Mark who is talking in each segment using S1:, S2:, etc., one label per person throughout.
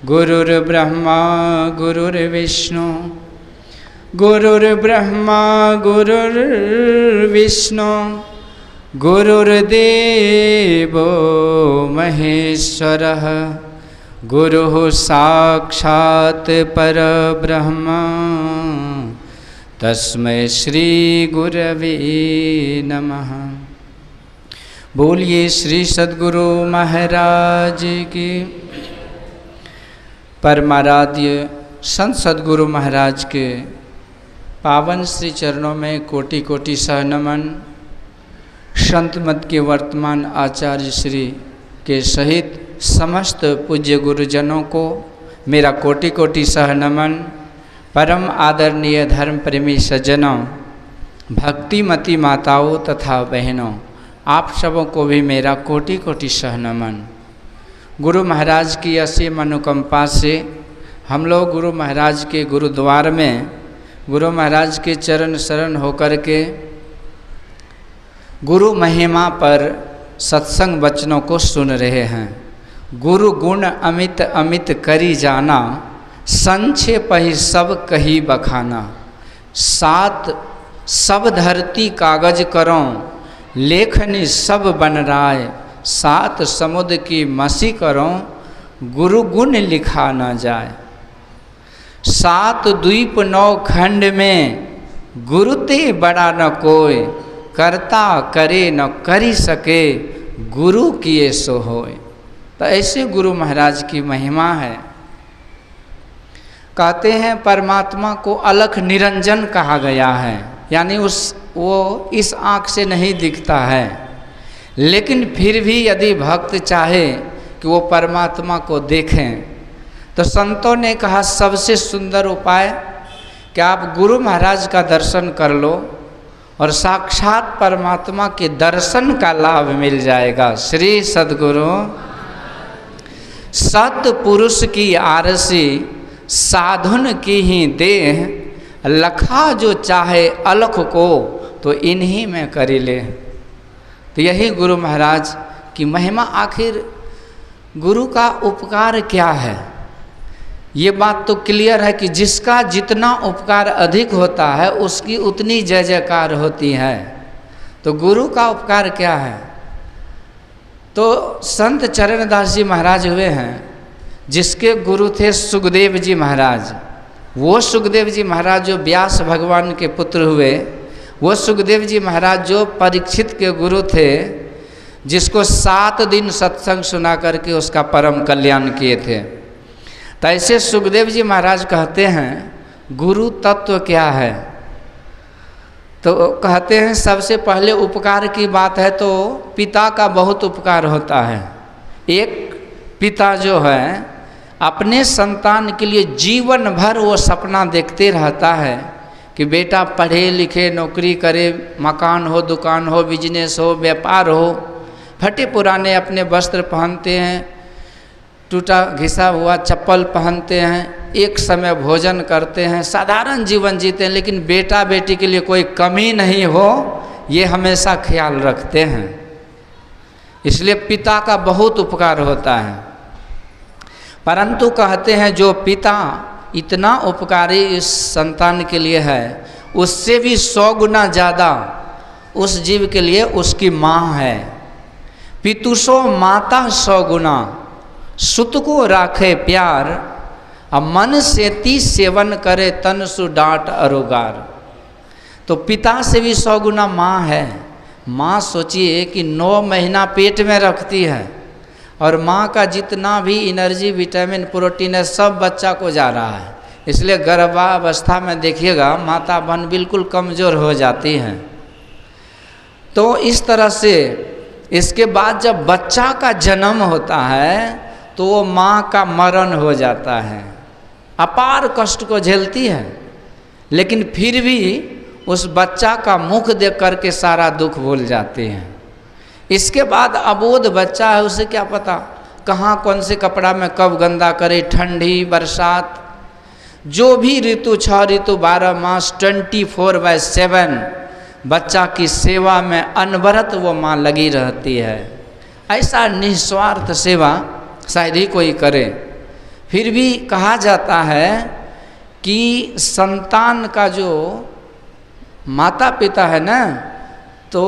S1: गुरुर्ब्रह्मा गुरुर्विष्णु गुरुर्ब्रह्मा गुरुर्विष्णु गुरुर्देवो महेश्वरः गुरुः साक्षात् परब्रह्म तस्मै श्री गुरवे नमः। बोलिए श्री सद्गुरु महाराज की। परमाराध्य संत सद्गुरु महाराज के पावन श्री चरणों में कोटि कोटि सहनमन। संत मत के वर्तमान आचार्य श्री के सहित समस्त पूज्य गुरुजनों को मेरा कोटि कोटि सहनमन। परम आदरणीय धर्म प्रेमी सज्जनों, भक्तिमती माताओं तथा बहनों, आप सबों को भी मेरा कोटि कोटि सहनमन। गुरु महाराज की असीम अनुकंपा से हम लोग गुरु महाराज के गुरुद्वार में गुरु महाराज के चरण शरण होकर के गुरु महिमा पर सत्संग वचनों को सुन रहे हैं। गुरु गुण अमित अमित करी जाना, संक्षेप ही सब कही बखाना। सात सब धरती कागज करों, लेखनी सब बन राय। सात समुद्र की मसी करों, गुरु गुण लिखा न जाए। सात द्वीप नौ खंड में, गुरु ते बड़ा न कोय। करता करे न करी सके, गुरु किए सो होय। तो ऐसे गुरु महाराज की महिमा है। कहते हैं परमात्मा को अलख निरंजन कहा गया है, यानी वो इस आँख से नहीं दिखता है, लेकिन फिर भी यदि भक्त चाहे कि वो परमात्मा को देखें तो संतों ने कहा सबसे सुंदर उपाय कि आप गुरु महाराज का दर्शन कर लो और साक्षात परमात्मा के दर्शन का लाभ मिल जाएगा। श्री सद्गुरु सतपुरुष की आरसी, साधुन की ही देह। लखा जो चाहे अलख को, तो इन्हीं में करी ले। तो यही गुरु महाराज की महिमा। आखिर गुरु का उपकार क्या है? ये बात तो क्लियर है कि जिसका जितना उपकार अधिक होता है उसकी उतनी जय जयकार होती है। तो गुरु का उपकार क्या है? तो संत चरणदास जी महाराज हुए हैं, जिसके गुरु थे सुखदेव जी महाराज। वो सुखदेव जी महाराज जो व्यास भगवान के पुत्र हुए, वो सुखदेव जी महाराज जो परीक्षित के गुरु थे, जिसको 7 दिन सत्संग सुना करके उसका परम कल्याण किए थे। तो ऐसे सुखदेव जी महाराज कहते हैं गुरु तत्व क्या है? तो कहते हैं सबसे पहले उपकार की बात है तो पिता का बहुत उपकार होता है। एक पिता जो है अपने संतान के लिए जीवन भर वो सपना देखते रहता है कि बेटा पढ़े लिखे, नौकरी करे, मकान हो, दुकान हो, बिजनेस हो, व्यापार हो। फटे पुराने अपने वस्त्र पहनते हैं, टूटा घिसा हुआ चप्पल पहनते हैं, एक समय भोजन करते हैं, साधारण जीवन जीते हैं, लेकिन बेटा बेटी के लिए कोई कमी नहीं हो, ये हमेशा ख्याल रखते हैं। इसलिए पिता का बहुत उपकार होता है। परंतु कहते हैं जो पिता इतना उपकारी इस संतान के लिए है, उससे भी 100 गुना ज़्यादा उस जीव के लिए उसकी माँ है। पितुसो माता 100 गुना, सुत को राखे प्यार। अब मन सेती सेवन करे, तन सु डांट अरोगार। तो पिता से भी 100 गुना माँ है। माँ सोचिए कि 9 महीना पेट में रखती है और माँ का जितना भी एनर्जी, विटामिन, प्रोटीन है सब बच्चा को जा रहा है। इसलिए गर्भावस्था में देखिएगा माता बहन बिल्कुल कमज़ोर हो जाती हैं। तो इस तरह से इसके बाद जब बच्चा का जन्म होता है तो वो माँ का मरण हो जाता है। अपार कष्ट को झेलती है, लेकिन फिर भी उस बच्चा का मुख देख करके सारा दुख भूल जाती हैं। इसके बाद अबोध बच्चा है, उसे क्या पता कहाँ कौन से कपड़ा में कब गंदा करे, ठंडी बरसात, जो भी ऋतु 6 ऋतु 12 मास 24/7 बच्चा की सेवा में अनवरत वो माँ लगी रहती है। ऐसा निस्वार्थ सेवा शायद ही कोई करे। फिर भी कहा जाता है कि संतान का जो माता पिता है ना, तो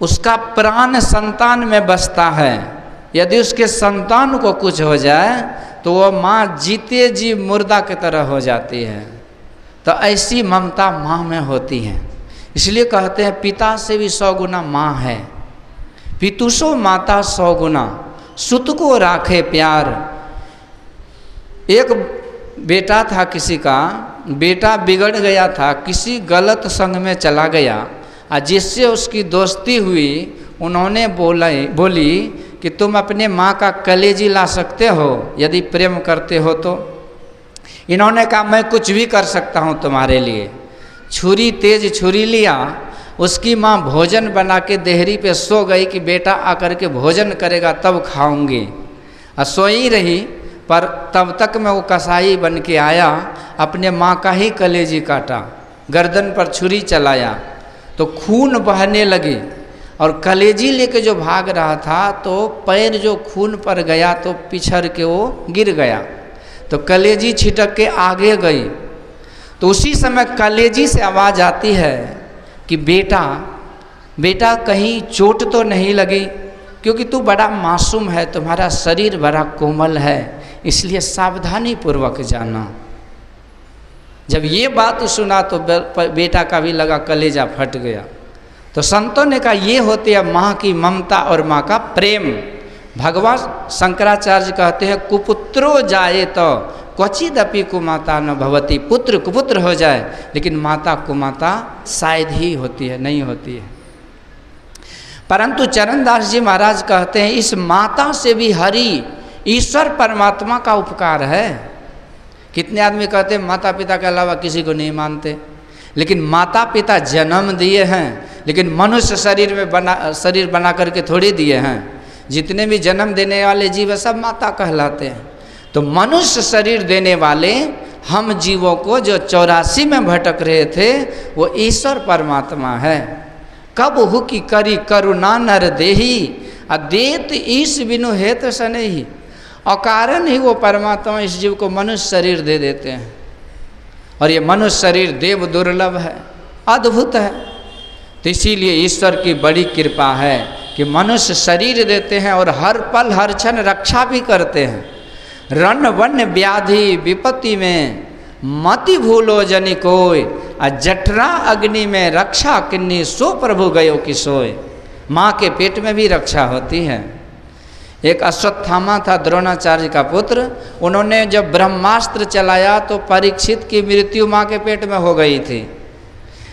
S1: उसका प्राण संतान में बसता है। यदि उसके संतान को कुछ हो जाए तो वह माँ जीते जी मुर्दा की तरह हो जाती है। तो ऐसी ममता माँ में होती है। इसलिए कहते हैं पिता से भी 100 गुना माँ है। पितुसो माता 100 गुना, सुत को राखे प्यार। एक बेटा था किसी का, बेटा बिगड़ गया था, किसी गलत संग में चला गया और जिससे उसकी दोस्ती हुई, उन्होंने बोली कि तुम अपने माँ का कलेजी ला सकते हो यदि प्रेम करते हो तो। इन्होंने कहा मैं कुछ भी कर सकता हूँ तुम्हारे लिए। छुरी, तेज छुरी लिया, उसकी माँ भोजन बना के देहरी पे सो गई कि बेटा आकर के भोजन करेगा तब खाऊंगी। और सोई रही, पर तब तक मैं वो कसाई बन के आया, अपने माँ का ही कलेजी काटा, गर्दन पर छुरी चलाया तो खून बहने लगी। और कलेजी लेके जो भाग रहा था तो पैर जो खून पर गया तो पिछड़ के वो गिर गया, तो कलेजी छिटक के आगे गई। तो उसी समय कलेजी से आवाज़ आती है कि बेटा बेटा कहीं चोट तो नहीं लगी, क्योंकि तू बड़ा मासूम है, तुम्हारा शरीर बड़ा कोमल है, इसलिए सावधानी पूर्वक जाना। जब ये बात सुना तो बेटा का भी लगा कलेजा फट गया। तो संतों ने कहा ये होती है माँ की ममता और माँ का प्रेम। भगवान शंकराचार्य कहते हैं कुपुत्रो जाए तो क्वचिदपि कुमाता न भवती। पुत्र कुपुत्र हो जाए लेकिन माता कुमाता शायद ही होती है, नहीं होती है। परंतु चरणदास जी महाराज कहते हैं इस माता से भी हरि ईश्वर परमात्मा का उपकार है। कितने आदमी कहते हैं माता पिता के अलावा किसी को नहीं मानते, लेकिन माता पिता जन्म दिए हैं, लेकिन मनुष्य शरीर बना करके थोड़ी दिए हैं। जितने भी जन्म देने वाले जीव सब माता कहलाते हैं। तो मनुष्य शरीर देने वाले हम जीवों को जो 84 में भटक रहे थे वो ईश्वर परमात्मा है। कब हु की करी करुणा नर देही अदेत ईश बिनु हेत सनेही। अकारण ही वो परमात्मा इस जीव को मनुष्य शरीर दे देते हैं। और ये मनुष्य शरीर देव दुर्लभ है, अद्भुत है। तो इसीलिए ईश्वर की बड़ी कृपा है कि मनुष्य शरीर देते हैं और हर पल हर क्षण रक्षा भी करते हैं। रण वन व्याधि विपत्ति में मति भूलो जनि कोय, जठरा अग्नि में रक्षा किन्नी सो प्रभु गयो कि सोय। माँ के पेट में भी रक्षा होती है। एक अश्वत्थामा था द्रोणाचार्य का पुत्र, उन्होंने जब ब्रह्मास्त्र चलाया तो परीक्षित की मृत्यु माँ के पेट में हो गई थी।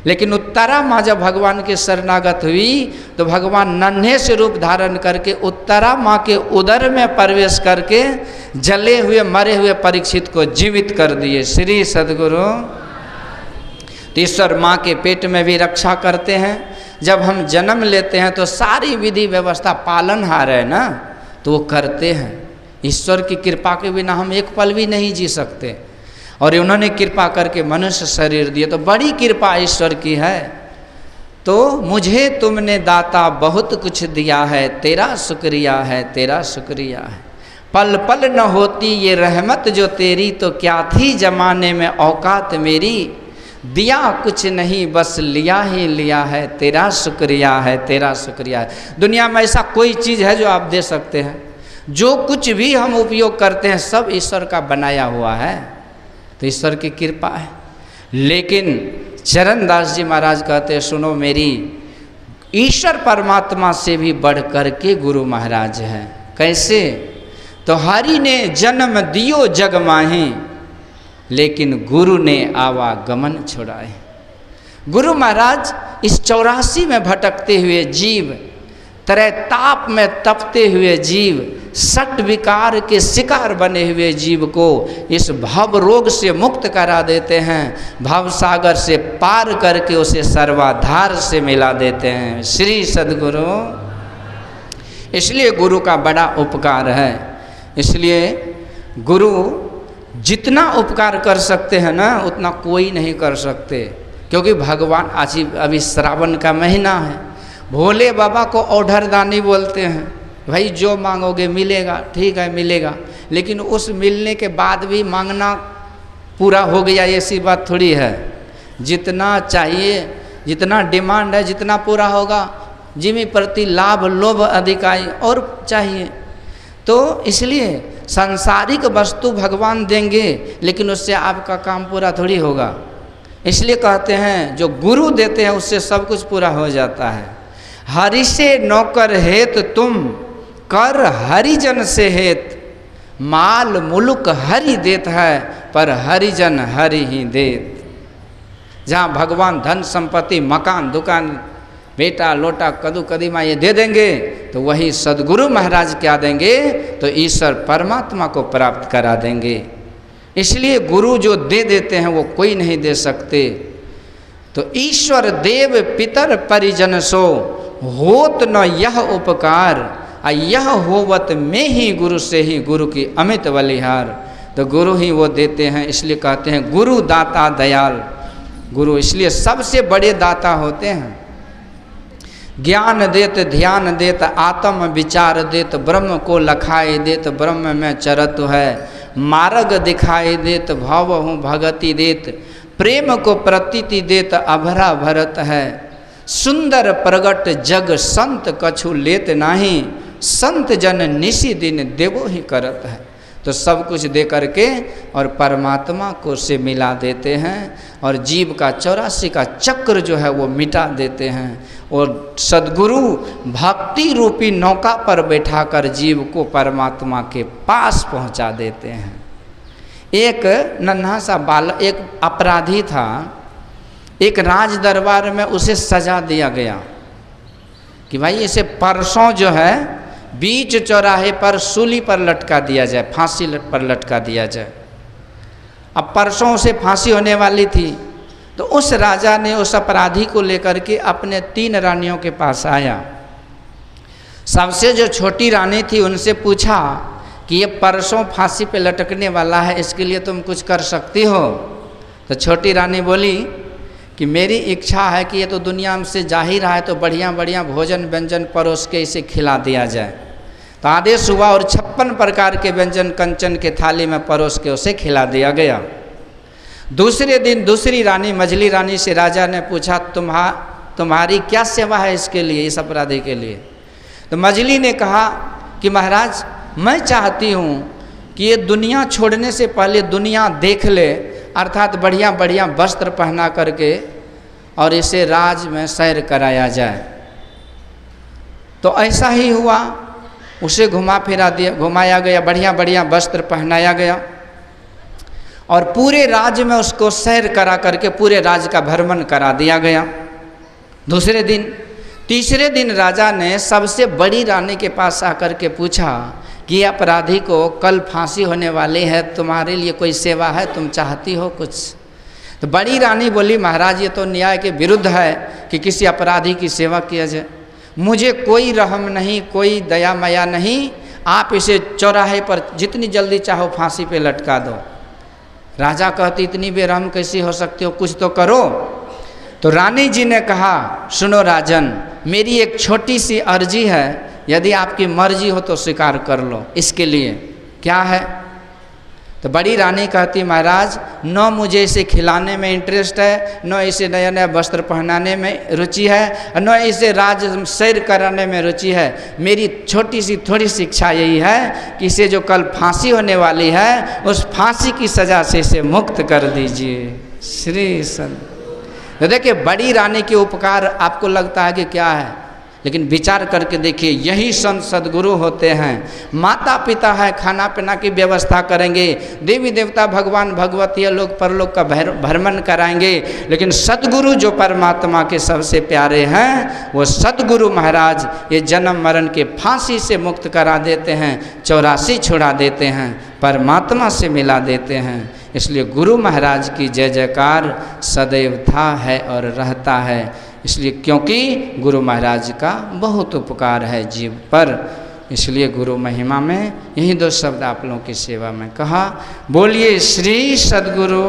S1: लेकिन उत्तरा माँ जब भगवान की शरणागत हुई तो भगवान नन्हे से रूप धारण करके उत्तरा माँ के उदर में प्रवेश करके जले हुए मरे हुए परीक्षित को जीवित कर दिए। श्री सद्गुरु। तो ईश्वर माँ के पेट में भी रक्षा करते हैं। जब हम जन्म लेते हैं तो सारी विधि व्यवस्था पालनहार है ना, तो वो करते हैं। ईश्वर की कृपा के बिना हम एक पल भी नहीं जी सकते। और उन्होंने कृपा करके मनुष्य शरीर दिए, तो बड़ी कृपा ईश्वर की है। तो मुझे तुमने दाता बहुत कुछ दिया है, तेरा शुक्रिया है, तेरा शुक्रिया है। पल पल न होती ये रहमत जो तेरी, तो क्या थी जमाने में औकात मेरी। दिया कुछ नहीं बस लिया ही लिया है, तेरा शुक्रिया है, तेरा शुक्रिया है। दुनिया में ऐसा कोई चीज़ है जो आप दे सकते हैं? जो कुछ भी हम उपयोग करते हैं सब ईश्वर का बनाया हुआ है। तो ईश्वर की कृपा है। लेकिन चरणदास जी महाराज कहते हैं सुनो मेरी, ईश्वर परमात्मा से भी बढ़ कर के गुरु महाराज हैं। कैसे? तो हरि ने जन्म दियो जग माही, लेकिन गुरु ने आवागमन छुड़ाए। गुरु महाराज इस 84 में भटकते हुए जीव, तरह ताप में तपते हुए जीव, सट विकार के शिकार बने हुए जीव को इस भव रोग से मुक्त करा देते हैं। भव सागर से पार करके उसे सर्वाधार से मिला देते हैं। श्री सद्गुरु। इसलिए गुरु का बड़ा उपकार है। इसलिए गुरु जितना उपकार कर सकते हैं ना उतना कोई नहीं कर सकते, क्योंकि भगवान आज अभी श्रावण का महीना है। भोले बाबा को औढ़रदानी बोलते हैं। भाई जो मांगोगे मिलेगा, ठीक है मिलेगा, लेकिन उस मिलने के बाद भी मांगना पूरा हो गया ऐसी बात थोड़ी है। जितना चाहिए, जितना डिमांड है, जितना पूरा होगा, जिमी प्रति लाभ लोभ अधिकाई और चाहिए। तो इसलिए सांसारिक वस्तु भगवान देंगे, लेकिन उससे आपका काम पूरा थोड़ी होगा। इसलिए कहते हैं जो गुरु देते हैं उससे सब कुछ पूरा हो जाता है। हरि से नौकर हेत तुम, कर हरिजन से हेत, माल मुलुक हरि देत है, पर हरिजन हरि ही देत। जहाँ भगवान धन संपत्ति मकान दुकान बेटा लोटा कदू कदीमा ये दे देंगे, तो वही सदगुरु महाराज क्या देंगे, तो ईश्वर परमात्मा को प्राप्त करा देंगे। इसलिए गुरु जो दे देते हैं वो कोई नहीं दे सकते। तो ईश्वर देव पितर परिजन सो, होत न यह उपकार, यह होवत में ही गुरु से ही गुरु की अमित बलिहार। तो गुरु ही वो देते हैं, इसलिए कहते हैं गुरु दाता दयाल। गुरु इसलिए सबसे बड़े दाता होते हैं। ज्ञान देत ध्यान देत आत्म विचार देत, ब्रह्म को लखाए देत ब्रह्म में चरत है, मार्ग दिखाई देत भव हूँ भगति देत, प्रेम को प्रतीति देत अभरा भरत है, सुंदर प्रगट जग संत कछु लेत नाही, संत जन निशी दिन देवो ही करत है। तो सब कुछ दे करके और परमात्मा को से मिला देते हैं और जीव का 84 का चक्र जो है वो मिटा देते हैं और सद्गुरु भक्ति रूपी नौका पर बैठाकर जीव को परमात्मा के पास पहुंचा देते हैं। एक नन्हा सा बालक, एक अपराधी था, एक राज दरबार में उसे सजा दिया गया कि भाई इसे परसों जो है बीच चौराहे पर सूली पर लटका दिया जाए, फांसी पर लटका दिया जाए। अब परसों उसे फांसी होने वाली थी, तो उस राजा ने उस अपराधी को लेकर के अपने 3 रानियों के पास आया। सबसे जो छोटी रानी थी उनसे पूछा कि ये परसों फांसी पे लटकने वाला है, इसके लिए तुम कुछ कर सकती हो? तो छोटी रानी बोली कि मेरी इच्छा है कि ये तो दुनिया से जा ही रहा है, तो बढ़िया बढ़िया भोजन व्यंजन परोस के इसे खिला दिया जाए। तो आदेश हुआ और 56 प्रकार के व्यंजन कंचन के थाली में परोस के उसे खिला दिया गया। दूसरे दिन दूसरी रानी मझली रानी से राजा ने पूछा तुम्हारी क्या सेवा है इसके लिए, इस अपराधी के लिए? तो मझली ने कहा कि महाराज मैं चाहती हूँ कि ये दुनिया छोड़ने से पहले दुनिया देख ले, अर्थात बढ़िया बढ़िया वस्त्र पहना करके और इसे राज में सैर कराया जाए। तो ऐसा ही हुआ, उसे घुमाया गया, बढ़िया बढ़िया वस्त्र पहनाया गया और पूरे राज्य में उसको सैर करा करके पूरे राज्य का भ्रमण करा दिया गया। तीसरे दिन राजा ने सबसे बड़ी रानी के पास आकर के पूछा कि अपराधी को कल फांसी होने वाली है, तुम्हारे लिए कोई सेवा है, तुम चाहती हो कुछ? तो बड़ी रानी बोली महाराज ये तो न्याय के विरुद्ध है कि किसी अपराधी की सेवा किया जाए, मुझे कोई रहम नहीं, कोई दया माया नहीं, आप इसे चौराहे पर जितनी जल्दी चाहो फांसी पे लटका दो। राजा कहती इतनी बेरहम कैसी हो सकती हो, कुछ तो करो। तो रानी जी ने कहा सुनो राजन, मेरी एक छोटी सी अर्जी है, यदि आपकी मर्जी हो तो स्वीकार कर लो। इसके लिए क्या है? तो बड़ी रानी कहती महाराज न मुझे इसे खिलाने में इंटरेस्ट है, न इसे नया नया वस्त्र पहनाने में रुचि है, न इसे राज सैर कराने में रुचि है। मेरी छोटी सी थोड़ी सी इच्छा यही है कि इसे जो कल फांसी होने वाली है उस फांसी की सज़ा से इसे मुक्त कर दीजिए। श्री संत। तो देखिए बड़ी रानी के उपकार आपको लगता है कि क्या है, लेकिन विचार करके देखिए यही संत सद्गुरु होते हैं। माता पिता है, खाना पीना की व्यवस्था करेंगे, देवी देवता भगवान भगवती लोक परलोक का भ्रमण कराएंगे, लेकिन सद्गुरु जो परमात्मा के सबसे प्यारे हैं वो सद्गुरु महाराज ये जन्म मरण के फांसी से मुक्त करा देते हैं, 84 छुड़ा देते हैं, परमात्मा से मिला देते हैं। इसलिए गुरु महाराज की जय जयकार सदैव था है और रहता है। इसलिए क्योंकि गुरु महाराज का बहुत उपकार है जीव पर, इसलिए गुरु महिमा में यही 2 शब्द आप लोगों की सेवा में कहा। बोलिए श्री सद्गुरु